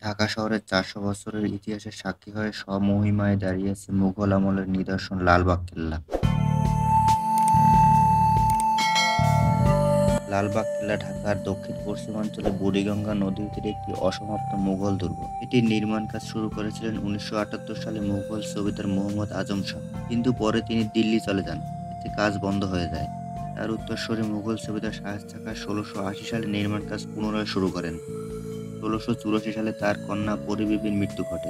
ঢাকা শহরের ৪০০ বছরের ইতিহাসের সাক্ষী হয়ে স্বমহিমায় দাঁড়িয়ে আছে মুঘল আমলের নিদর্শন লালবাগ কেল্লা। লালবাগ কেল্লা ঢাকার দক্ষিণ-পশ্চিমাঞ্চলে বুড়িগঙ্গা নদীর তীরে একটি অসমাপ্ত মুঘল দুর্গ। এটির নির্মাণ কাজ শুরু করেছিলেন ১৯৭৮ সালে মুঘল সুবেদার মুহম্মদ আজম শাহ, কিন্তু পরে তিনি দিল্লি চলে যান। এতে কাজ বন্ধ হয়ে যায়। তার উত্তরসূরি মুঘল সুবেদার শায়েস্তা খাঁ ১৬৮০ সালে নির্মাণ কাজ পুনরায় শুরু করেন। ১৬৮৪ সালে তার কন্যা পরী বিবির মৃত্যু ঘটে।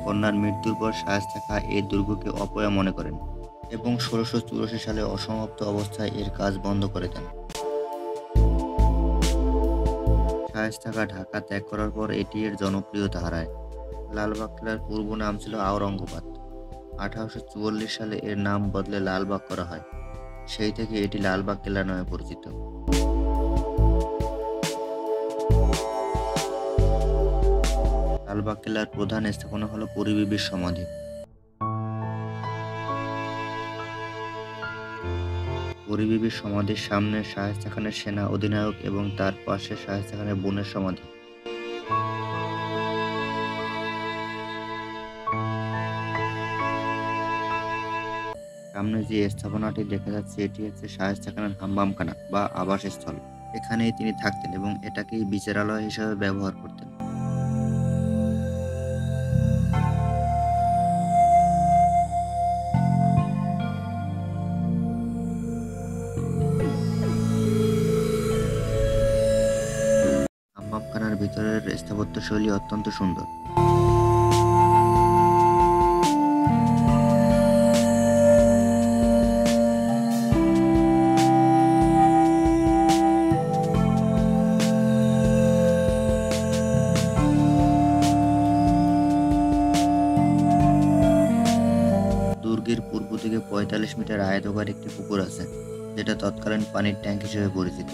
কন্যার মৃত্যুর পর শায়েস্তা খাঁ এই দুর্গকে অপয়া মনে করেন এবং ১৬৮৪ সালে অসমাপ্ত অবস্থায় এর কাজ বন্ধ করে দেন। শায়েস্তা খাঁ ঢাকা ত্যাগ করার পর এটি এর জনপ্রিয়তা হারায়। লালবাগ কেল্লার পূর্ব নাম ছিল আওরঙ্গাবাদ। ১৮৪৪ সালে এর নাম বদলে লালবাগ করা হয়। সেই থেকে এটি লালবাগ কেল্লা নামে পরিচিত। লালবাগ কেল্লার প্রধান স্থাপনা হল পরী বিবির সমাধি। পরী বিবির সমাধির সামনে শায়েস্তা খানের সেনা অধিনায়ক এবং তার পাশে শায়েস্তা খানের বোনের সমাধি। সামনে যে স্থাপনাটি দেখা যাচ্ছে এটি হচ্ছে শায়েস্তা খানের হাম্মামখানা বা আবাসস্থল। এখানেই তিনি থাকতেন এবং এটাকেই বিচারালয় হিসেবে ব্যবহার করতেন। হাম্মামখানার ভিতরের স্থাপত্যশৈলী অত্যন্ত সুন্দর। দুর্গের পূর্ব দিকে ৪৫ মিটার আয়তাকার একটি পুকুর আছে, যেটা তৎকালীন পানির ট্যাঙ্ক হিসেবে পরিচিত।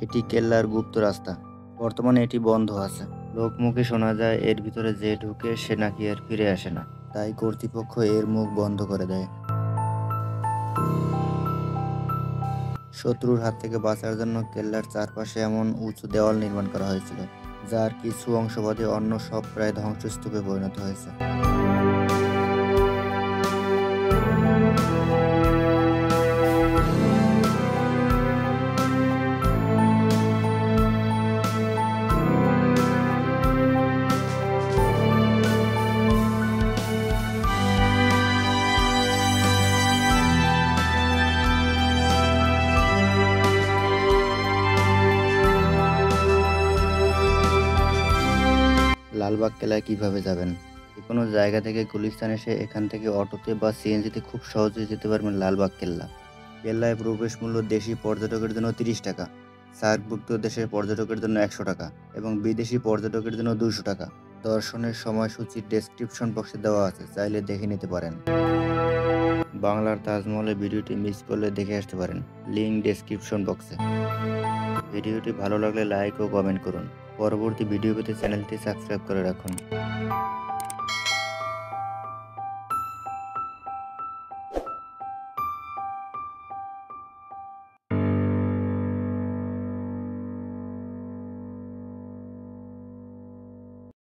এটি কেল্লার গুপ্ত রাস্তা। বর্তমানে এটি বন্ধ আছে। লোকমুখে শোনা যায় এর ভিতরে যে ঢুকে সে নাকি আর ফিরে আসে না, তাই কর্তৃপক্ষ এর মুখ বন্ধ করে দেয়। শত্রুর হাত থেকে বাঁচার জন্য কেল্লার চারপাশে এমন উঁচু দেওয়াল নির্মাণ করা হয়েছিল, যার কিছু অংশ বাদে অন্য সব প্রায় ধ্বংসস্তূপে পরিণত হয়েছে। লালবাগ কেল্লায় কিভাবে যাবেন? যেকোনো জায়গা থেকে গুলিস্তান এসে এখান থেকে অটোতে বা সিএনজিতে খুব সহজেই যেতে পারবেন লালবাগ কেল্লা। কেল্লায় প্রবেশ মূল্য দেশি পর্যটকের জন্য ৩০ টাকা, সার্কভুক্ত দেশের পর্যটকের জন্য ১০০ টাকা এবং বিদেশি পর্যটকের জন্য ২০০ টাকা। দর্শনের সময়সূচি ডেসক্রিপশন বক্সে দেওয়া আছে, চাইলে দেখে নিতে পারেন। বাংলার তাজমহলের ভিডিওটি মিস করলে দেখে আসতে পারেন, লিঙ্ক ডেসক্রিপশন বক্সে। ভিডিওটি ভালো লাগলে লাইক ও কমেন্ট করুন। পরবর্তী ভিডিও পেতে চ্যানেলটি সাবস্ক্রাইব করে রাখুন।